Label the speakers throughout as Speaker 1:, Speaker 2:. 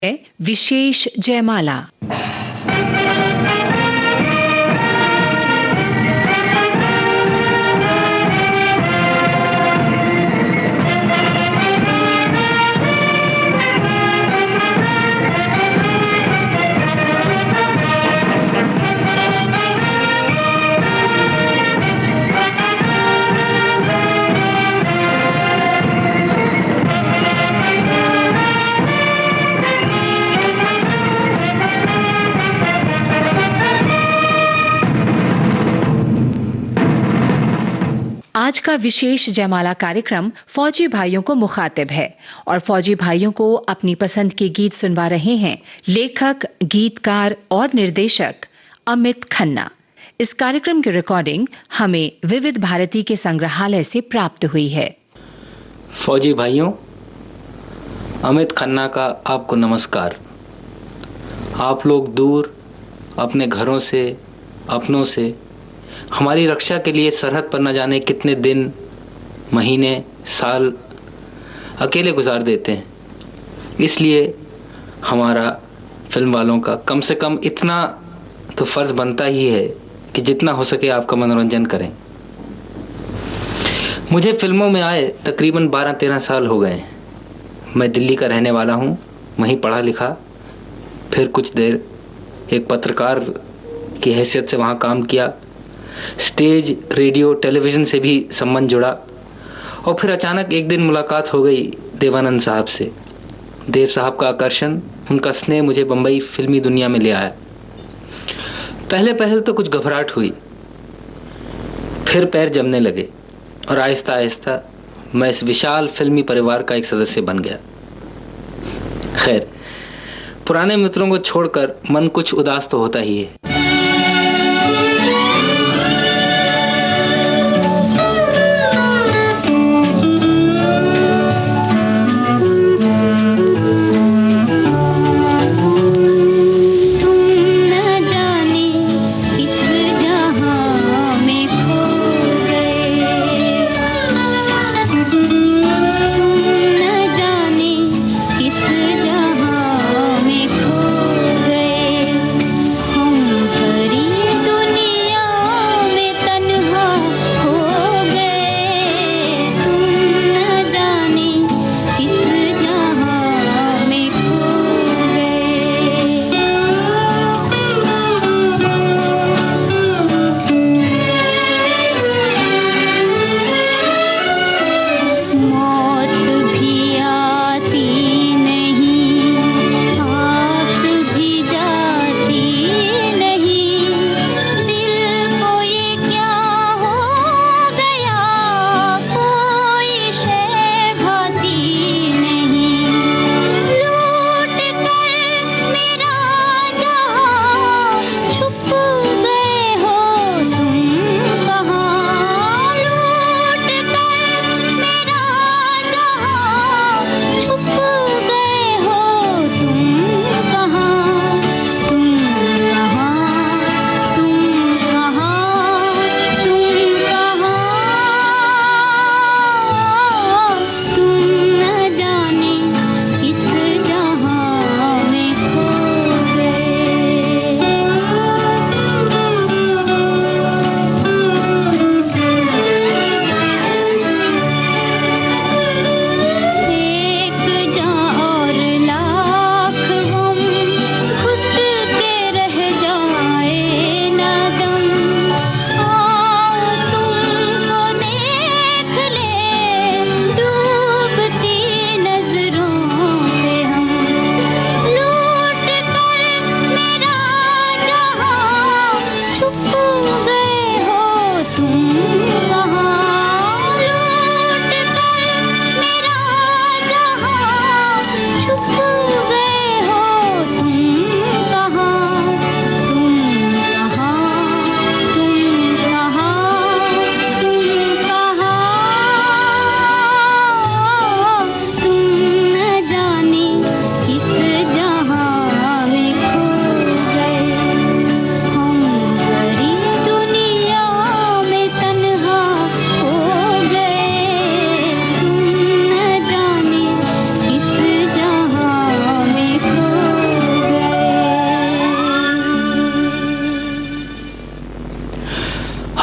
Speaker 1: है विशेष जयमाला। आज का विशेष जयमाला कार्यक्रम फौजी भाइयों को मुखातिब है और फौजी भाइयों को अपनी पसंद के गीत सुनवा रहे हैं लेखक, गीतकार और निर्देशक अमित खन्ना। इस कार्यक्रम की रिकॉर्डिंग हमें विविध भारती के संग्रहालय से प्राप्त हुई है।
Speaker 2: फौजी भाइयों, अमित खन्ना का आपको नमस्कार। आप लोग दूर अपने घरों से, अपनों से हमारी रक्षा के लिए सरहद पर न जाने कितने दिन, महीने, साल अकेले गुजार देते हैं। इसलिए हमारा फिल्म वालों का कम से कम इतना तो फर्ज बनता ही है कि जितना हो सके आपका मनोरंजन करें। मुझे फिल्मों में आए तकरीबन 12-13 साल हो गए। मैं दिल्ली का रहने वाला हूँ, वहीं पढ़ा लिखा, फिर कुछ देर एक पत्रकार की हैसियत से वहाँ काम किया। स्टेज, रेडियो, टेलीविज़न से भी संबंध जुड़ा और फिर अचानक एक दिन मुलाकात हो गई देवानंद साहब से। देव साहब का आकर्षण, उनका स्नेह मुझे बंबई फिल्मी दुनिया में ले आया। पहले तो कुछ घबराहट हुई, फिर पैर जमने लगे और आहिस्ता आहिस्ता मैं इस विशाल फिल्मी परिवार का एक सदस्य बन गया। खैर, पुराने मित्रों को छोड़कर मन कुछ उदास तो होता ही है।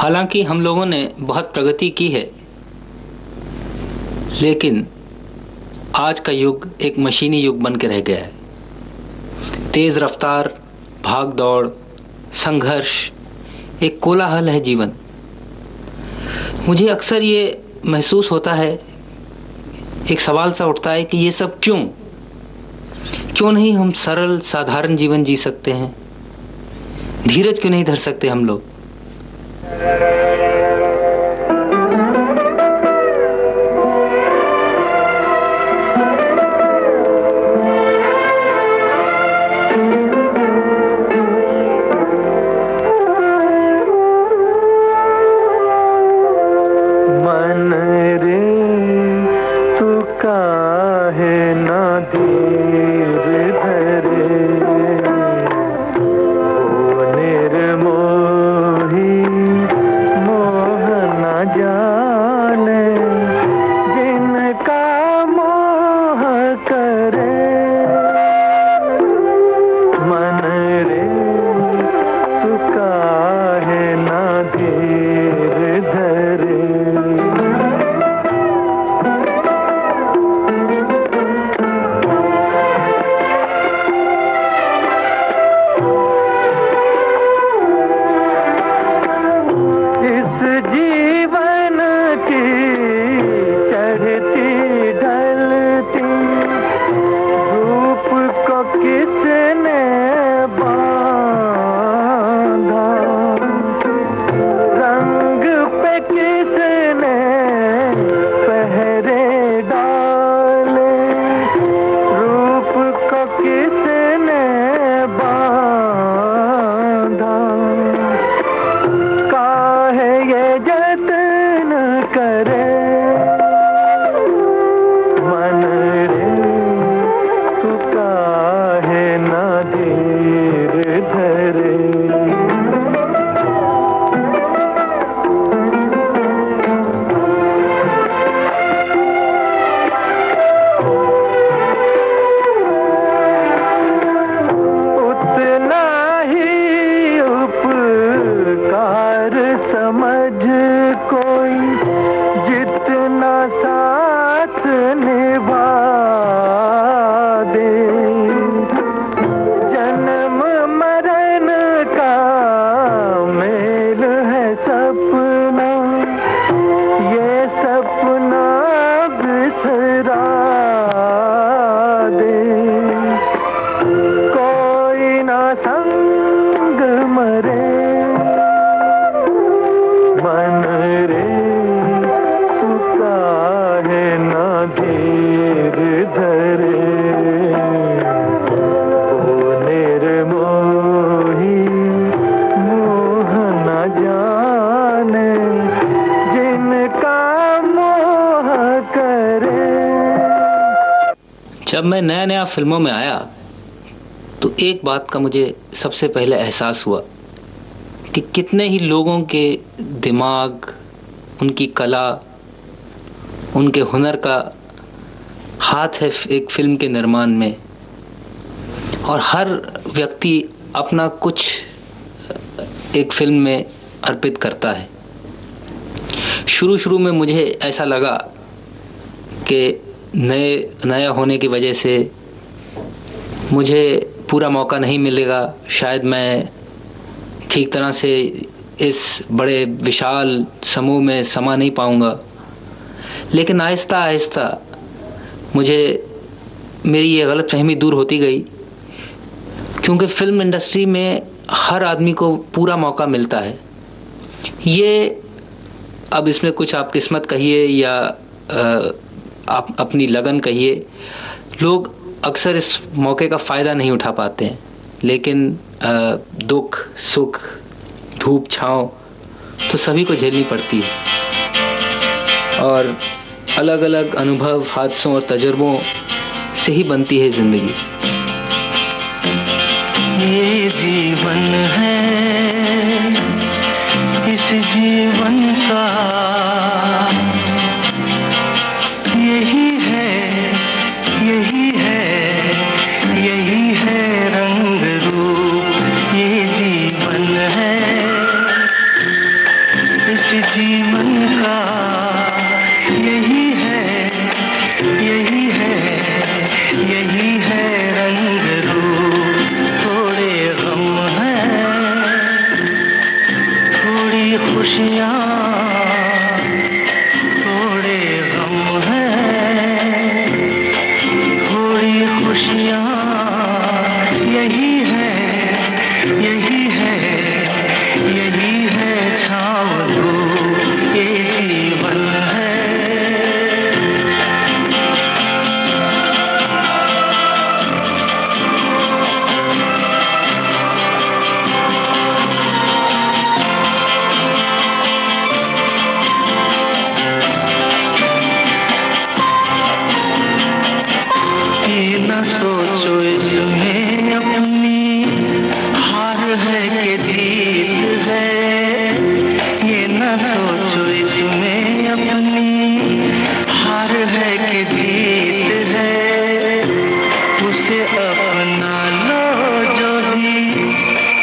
Speaker 2: हालांकि हम लोगों ने बहुत प्रगति की है, लेकिन आज का युग एक मशीनी युग बन के रह गया है। तेज रफ्तार, भाग दौड़, संघर्ष, एक कोलाहल है जीवन। मुझे अक्सर ये महसूस होता है, एक सवाल सा उठता है कि ये सब क्यों नहीं हम सरल साधारण जीवन जी सकते हैं? धीरज क्यों नहीं धर सकते हम लोग? जब मैं नया नया फिल्मों में आया तो एक बात का मुझे सबसे पहले एहसास हुआ कि कितने ही लोगों के दिमाग, उनकी कला, उनके हुनर का हाथ है एक फिल्म के निर्माण में, और हर व्यक्ति अपना कुछ एक फिल्म में अर्पित करता है। शुरू में मुझे ऐसा लगा कि नया होने की वजह से मुझे पूरा मौका नहीं मिलेगा, शायद मैं ठीक तरह से इस बड़े विशाल समूह में समा नहीं पाऊंगा। लेकिन आहिस्ता आहिस्ता मुझे मेरी ये गलतफहमी दूर होती गई, क्योंकि फिल्म इंडस्ट्री में हर आदमी को पूरा मौका मिलता है। ये अब इसमें कुछ आप किस्मत कहिए या आप अपनी लगन कहिए, लोग अक्सर इस मौके का फ़ायदा नहीं उठा पाते हैं, लेकिन दुख सुख, धूप छाँव तो सभी को झेलनी पड़ती है, और अलग अलग अनुभव, हादसों और तजुर्बों से ही बनती है ज़िंदगी।
Speaker 3: ये जीवन है, इस जीवन का यही है रंग रूप। ये जीवन है, अपना लो जो भी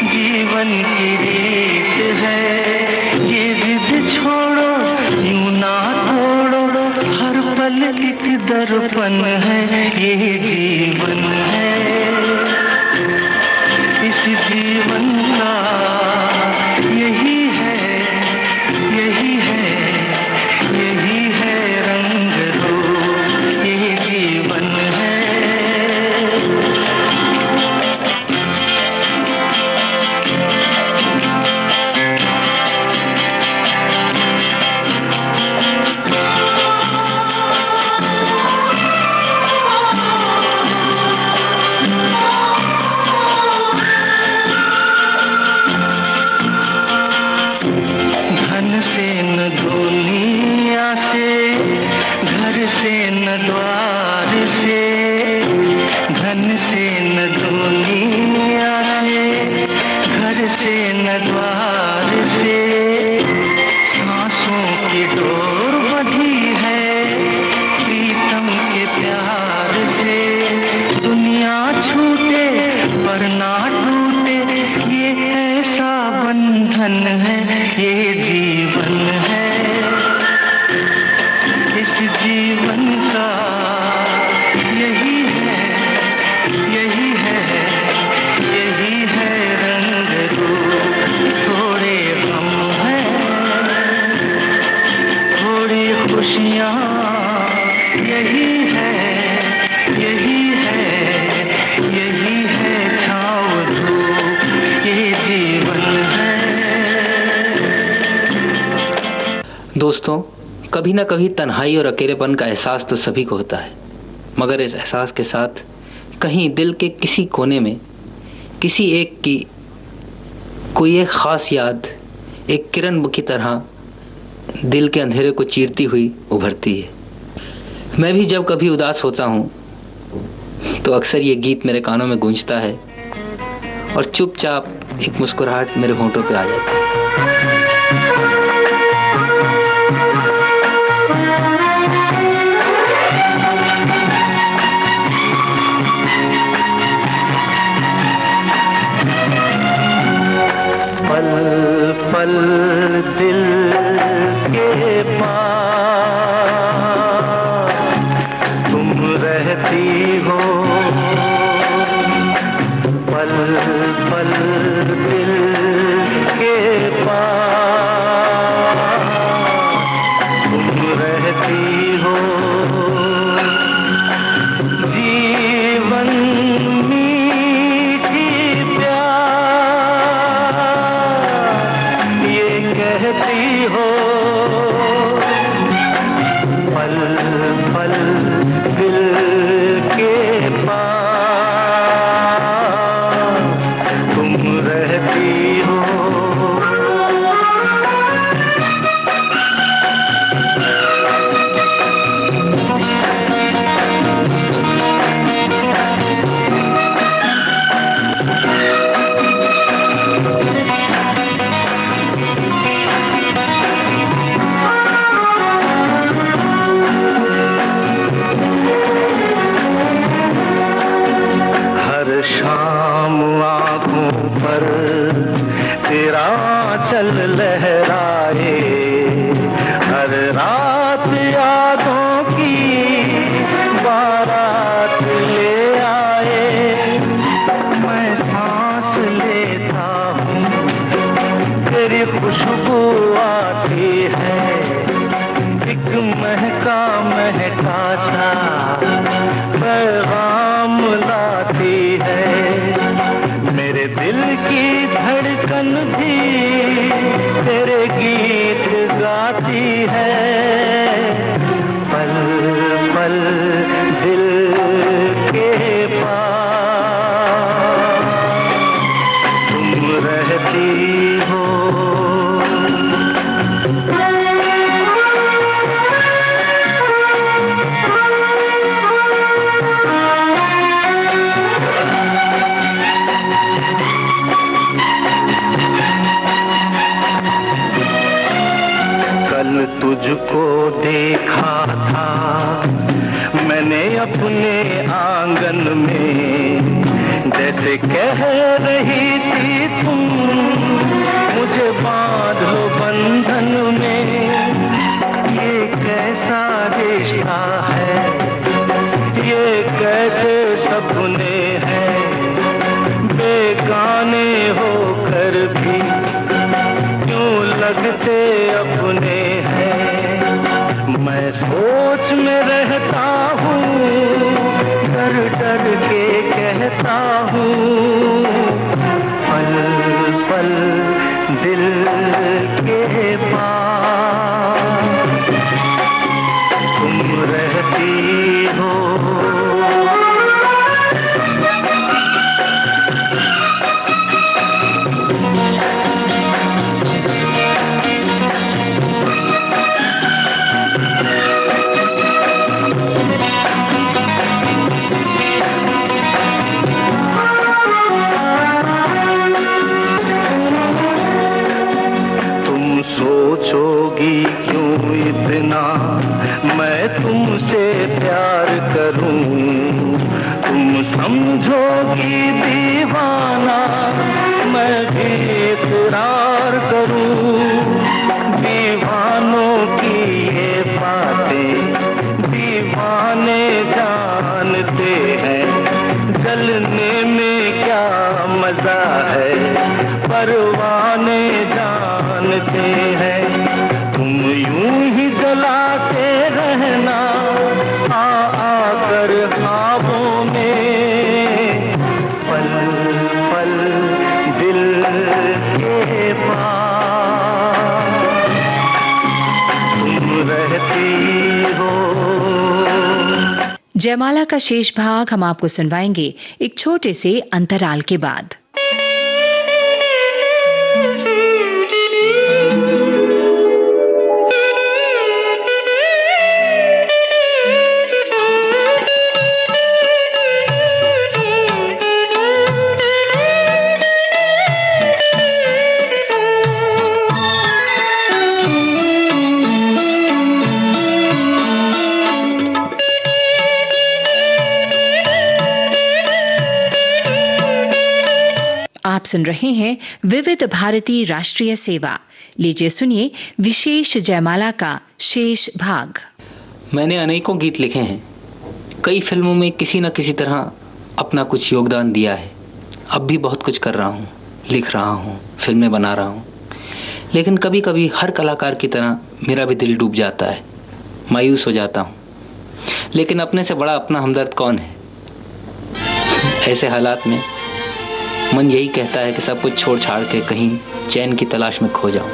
Speaker 3: जीवन की रीत है, ये जिद छोड़ो यूं ना तोड़ो, हर पल एक दर्पण है, ये जीवन है। इस जीवन का यही है, यही है, यही है रंग रूप, ये जीवन है। धन से न दुनिया से, घर से न द्वार से, धन से न दुनिया से, घर से न द्वार से, सांसों की डोर बंधी है प्रीतम के प्यार से। दुनिया छूटे पर ना टूटे, ये ऐसा बंधन है, ये जीवन है। इस जीवन का यही है, यही है, यही है रंग रूप। थोड़े गम हैं, थोड़ी खुशियाँ, यही है, यही है, यही है छाँव धूप, ये जीवन है।
Speaker 2: दोस्तों, कभी ना कभी तन्हाई और अकेलेपन का एहसास तो सभी को होता है, मगर इस एहसास के साथ कहीं दिल के किसी कोने में किसी एक की कोई एक खास याद एक किरण की तरह दिल के अंधेरे को चीरती हुई उभरती है। मैं भी जब कभी उदास होता हूँ तो अक्सर ये गीत मेरे कानों में गूंजता है और चुपचाप एक मुस्कुराहट मेरे होंठों पे आ जाती है।
Speaker 3: पल पल दिल के पास तुम रहती हो, पल पल दिल के पास तुम रहती हो। जीवन मीठी कहती हो, पल पल दिल के पास तुम रहती हो। शाम आँखों पर तेरा चल लहराए, हर रात यादों की बारात ले आए। मैं सांस लेता हूँ तेरी खुशबू आती है, एक महका महका सा पैगाम लाती है। मेरे दिल की धड़कन भी तेरे गीत गाती है, पल पल दिल के पास तुम रहती हो। तुझको देखा था मैंने अपने आंगन में, जैसे कह रही थी तुम, मुझे बांध लो बंधन में। ये कैसा रिश्ता है, ये कैसे सपने हैं, बेगाने होकर भी क्यों लगते अपने हैं। मैं सोच में रहता हूँ, डर डर के कहता हूँ, पल पल दिल के पास तुम रहती हो। सोचोगी क्यों इतना मैं तुमसे प्यार करूं, तुम समझोगी दीवाना मैं भी इकरार करूं। दीवानों की ये बातें दीवाने जानते हैं, जलने में क्या मजा है परवाने जानते हैं। तुम यूं ही जलाते रहना आ आकर ख्वाबों में, पल पल दिल के पास तुम रहती हो।
Speaker 1: जयमाला का शेष भाग हम आपको सुनवाएंगे एक छोटे से अंतराल के बाद। आप सुन रहे हैं विविध भारती राष्ट्रीय सेवा। लीजिए सुनिए विशेष जयमाला का शेष भाग।
Speaker 2: मैंने अनेकों गीत लिखे हैं, कई फिल्मों में किसी न किसी तरह अपना कुछ योगदान दिया है। अब भी बहुत कुछ कर रहा हूँ, लिख रहा हूँ, फिल्में बना रहा हूँ। लेकिन कभी कभी हर कलाकार की तरह मेरा भी दिल डूब जाता है, मायूस हो जाता हूँ। लेकिन अपने से बड़ा अपना हमदर्द कौन है। ऐसे हालात में मन यही कहता है कि सब कुछ छोड़ छाड़ के कहीं चैन की तलाश में खो जाऊं।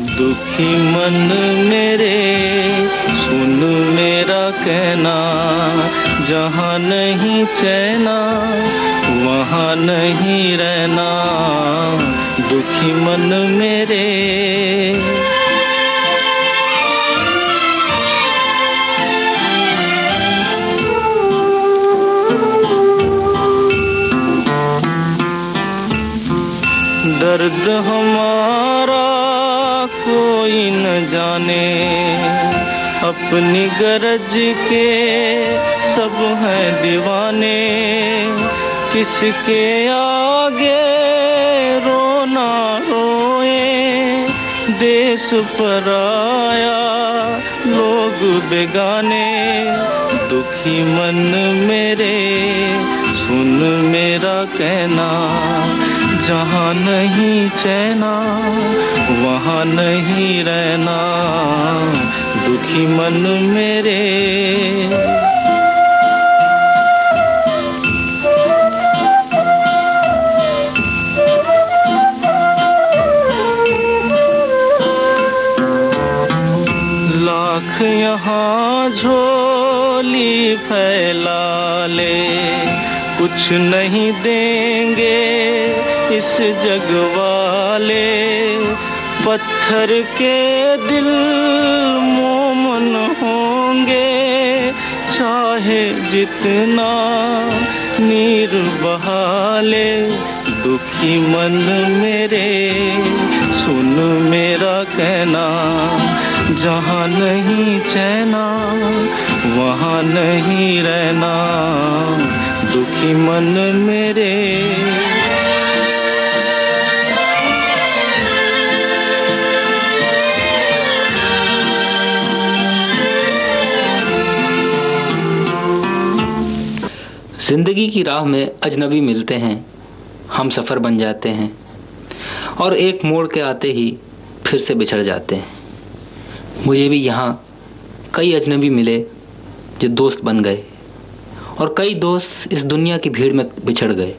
Speaker 3: दुखी मन मेरे सुन मेरा कहना, जहाँ नहीं चैना वहाँ नहीं रहना। दुखी मन मेरे दर्द हमारा कोई न जाने, अपनी गरज के सब हैं दीवाने। किसके आगे रोना रोए, देश पराया लोग बेगाने। दुखी मन मेरे सुन मेरा कहना, जहाँ नहीं चैना वहाँ नहीं रहना। दुखी मन मेरे लाख यहाँ झोली फैला ले, कुछ नहीं देंगे इस जग वाले। पत्थर के दिल मोमन होंगे, चाहे जितना नीर बहा ले। दुखी मन मेरे सुन मेरा कहना, जहाँ नहीं चैना वहाँ नहीं रहना। दुखी मन मेरे।
Speaker 2: जिंदगी की राह में अजनबी मिलते हैं, हम सफ़र बन जाते हैं और एक मोड़ के आते ही फिर से बिछड़ जाते हैं। मुझे भी यहाँ कई अजनबी मिले जो दोस्त बन गए और कई दोस्त इस दुनिया की भीड़ में बिछड़ गए।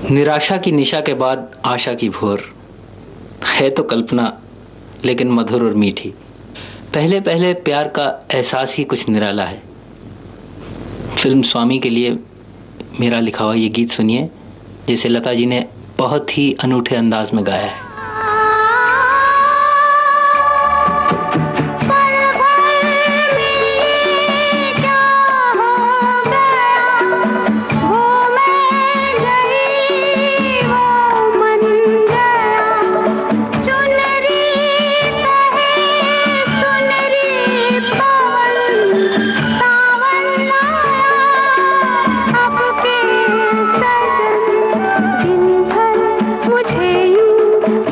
Speaker 2: निराशा की निशा के बाद आशा की भोर है तो कल्पना, लेकिन मधुर और मीठी। पहले पहले प्यार का एहसास ही कुछ निराला है। फिल्म स्वामी के लिए मेरा लिखा हुआ ये गीत सुनिए, जिसे लता जी ने बहुत ही अनूठे अंदाज में गाया है।
Speaker 4: मुझे यूं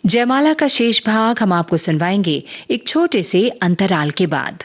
Speaker 1: जयमाला का शेष भाग हम आपको सुनवाएंगे एक छोटे से अंतराल के बाद।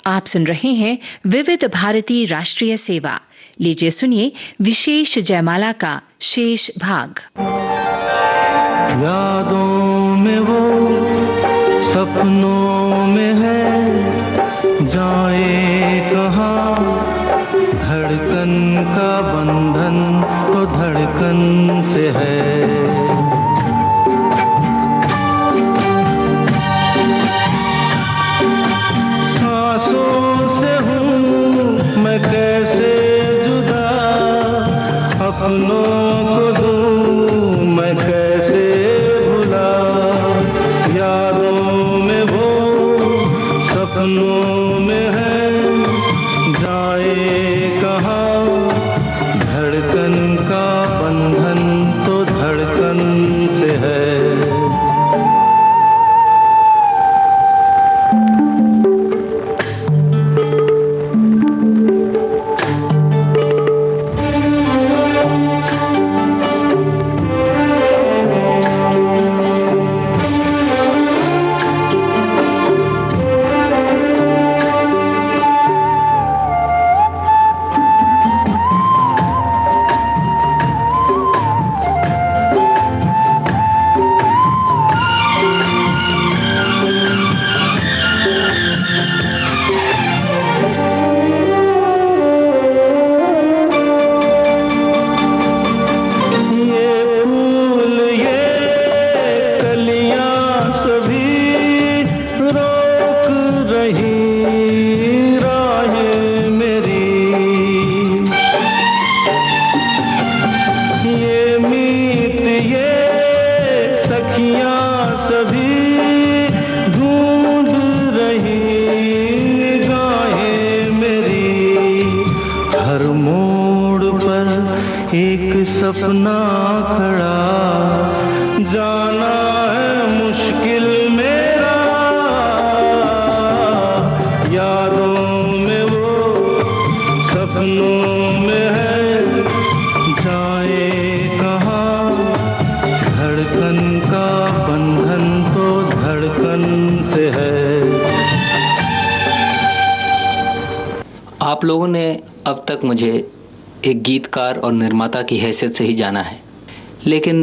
Speaker 1: आप सुन रहे हैं विविध भारती राष्ट्रीय सेवा। लीजिए सुनिए विशेष जयमाला का शेष भाग।
Speaker 3: यादों में वो सपनों में है, जाए कहाँ धड़कन का बंधन तो धड़कन से है। अपनों को दूं मैं कैसे भुला, यादों में वो सपनों में है, जाए कहाँ धड़कन का बंधन तो धड़कन से है।
Speaker 2: आप लोगों ने अब तक मुझे एक गीतकार और निर्माता की हैसियत से ही जाना है, लेकिन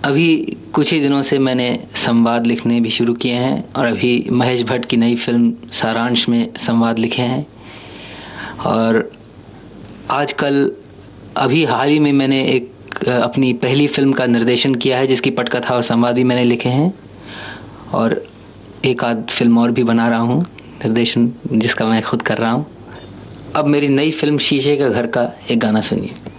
Speaker 2: अभी कुछ ही दिनों से मैंने संवाद लिखने भी शुरू किए हैं और अभी महेश भट्ट की नई फिल्म सारांश में संवाद लिखे हैं। और आजकल अभी हाल ही में मैंने एक अपनी पहली फिल्म का निर्देशन किया है, जिसकी पटकथा और संवाद भी मैंने लिखे हैं, और एक आध फिल्म और भी बना रहा हूँ, निर्देशन जिसका मैं खुद कर रहा हूँ। अब मेरी नई फिल्म शीशे का घर का एक गाना सुनिए।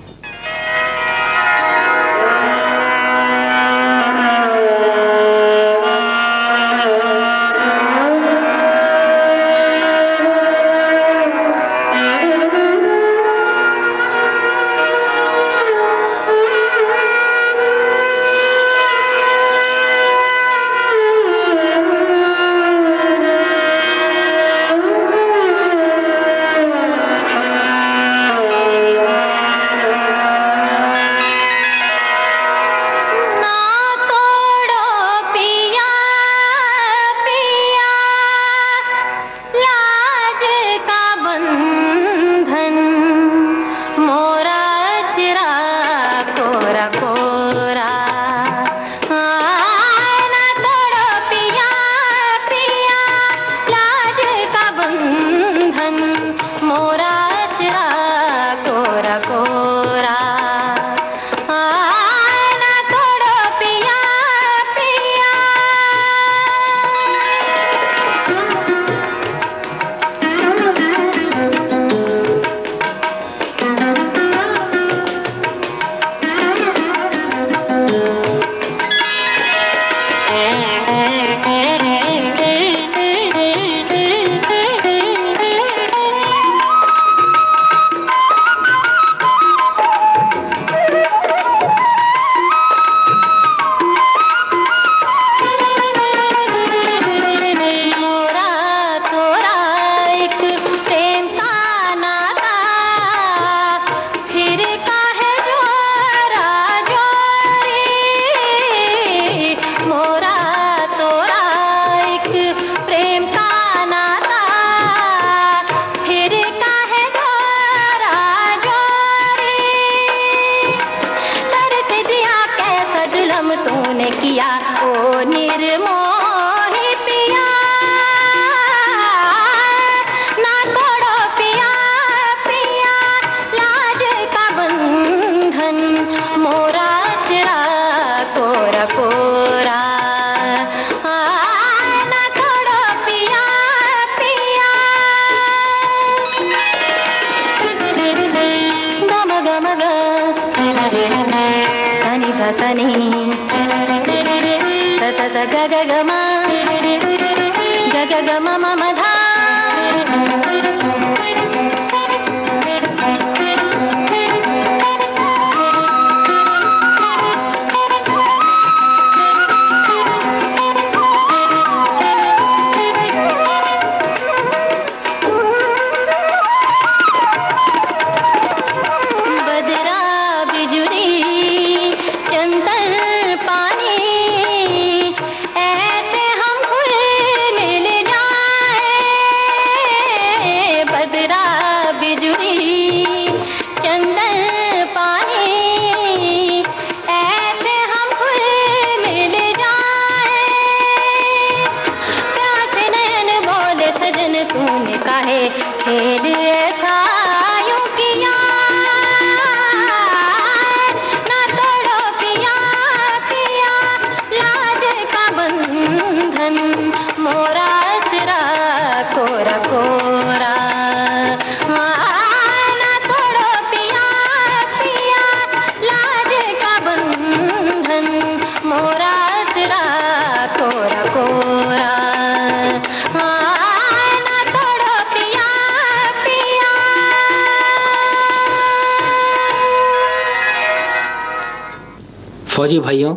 Speaker 2: फौजी भाइयों,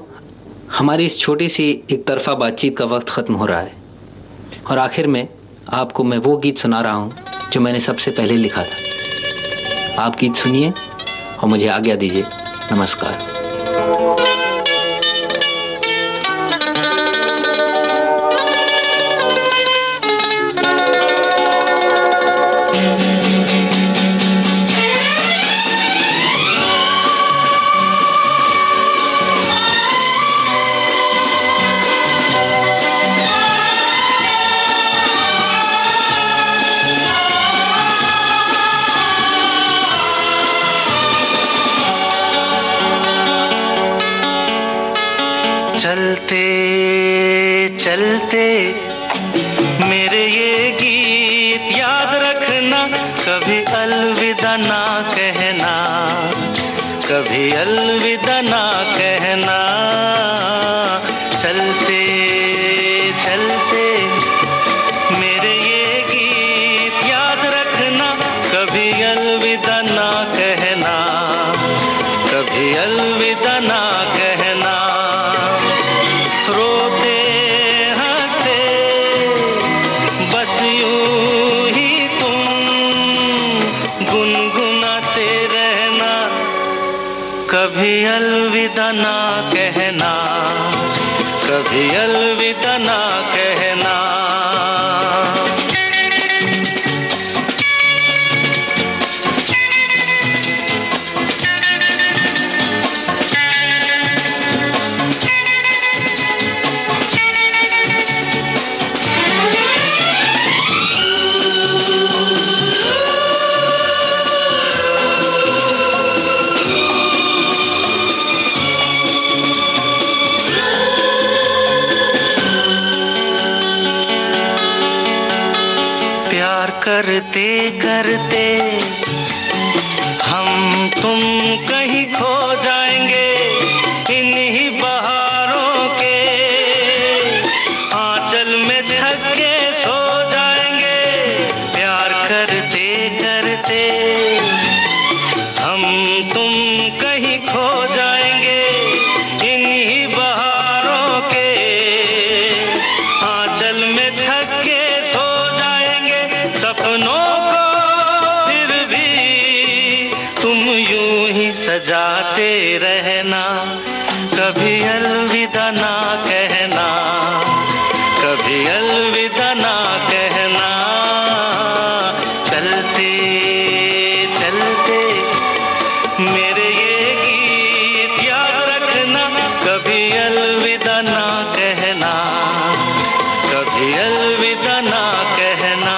Speaker 2: हमारी इस छोटी सी एक तरफा बातचीत का वक्त खत्म हो रहा है और आखिर में आपको मैं वो गीत सुना रहा हूं जो मैंने सबसे पहले लिखा था। आप गीत सुनिए और मुझे आज्ञा दीजिए। नमस्कार।
Speaker 3: चलते चलते मेरे ये गीत याद रखना, कभी अलविदा ना कहना, कभी अलविदा ना कहना। चलते चलते मेरे ये गीत याद रखना, कभी अलविदा ना कहना, कभी अलविदा ना कहना। रोते हंसते बस यूं ही तुम गुनगुनाते रहना, कभी अलविदा ना कहना, कभी अलविदा ना कहना। करते करते हम तुम कहीं खो जाएंगे, इन्हीं बहारों के आंचल में ढक के सो जाएंगे। प्यार करते करते हम तुम कहीं खो जाएंगे, इन्हीं बहारों के आंचल में ढक के सो जाएंगे। सपनों को फिर भी तुम यूं ही सजाते रहना, कभी अलविदा ना कहना, कभी अलविदा ना कहना। चलते चलते मेरे ये गीत याद रखना, कभी अलविदा ना कहना, कभी अलविदा ना कहना।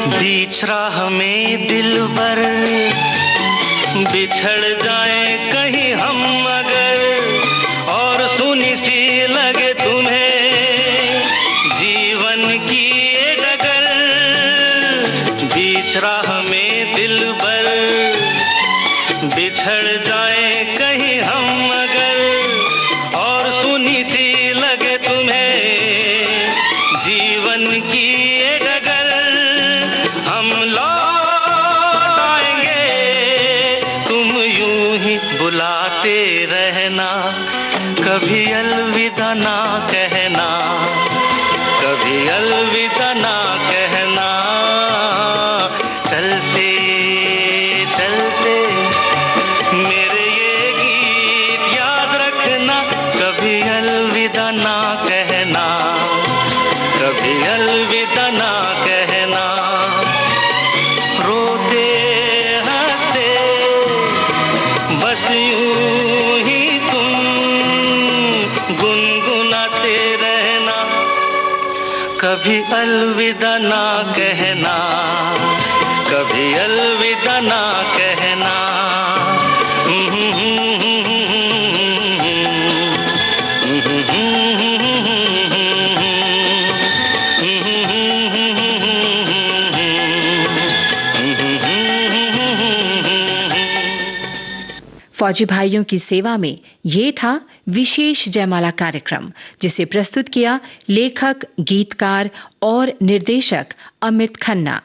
Speaker 3: बीच राह में दिलबर बिछड़ जाए कहीं हम अगर, और सुनी सी लगे तुम्हें जीवन की ये डगर। बीच राह में दिलबर बिछड़ जाए कहीं हम अगर, और सुनी सी लगे तुम्हें जीवन की ये डगर। हम लौट आएंगे तुम यूं ही बुलाते रहना, कभी अलविदा ना कहना, कभी अलविदा ना कहना। चलते चलते मेरे ये गीत याद रखना, कभी अलविदा ना कहना, कभी अलविदा ना कहना। रोते हंसते बस यूं ही तुम गुनगुनाते रहना, कभी अलविदा ना कहना, कभी अलविदा ना कहना।
Speaker 1: फौजी भाइयों की सेवा में ये था विशेष जयमाला कार्यक्रम, जिसे प्रस्तुत किया लेखक, गीतकार और निर्देशक अमित खन्ना।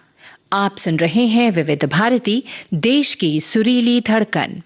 Speaker 1: आप सुन रहे हैं विविध भारती, देश की सुरीली धड़कन।